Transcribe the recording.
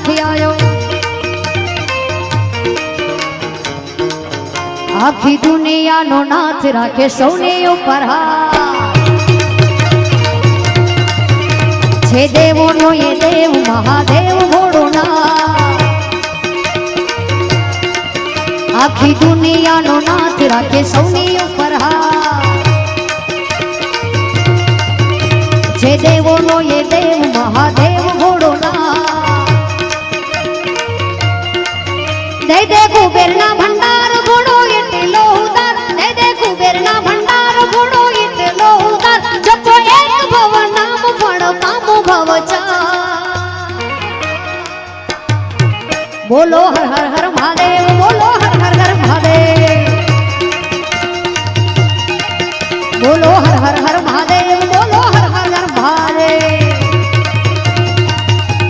નાથી આવ્યો આખી દુનિયાનો નાથ રાખે સૌને ઉપર છે દેવોનો એ દેવ મહાદેવ ભોળોનાથ આખી દુનિયાનો નાથ રાખે સૌની ઉપર છે દેવોનો એ દેવ મહાદેવ ભોળોનાથ દે દે કુબેરના ભંડાર ભોળો એટલો ઉદાર દે દે કુબેરના ભંડાર ભોળો એટલો ઉદાર જપો એક ભવ નામ ફળ પામો ભવચા બોલો હર હર હર મહાદેવ બોલો હર હર હર મહાદેવ બોલો હર હર હર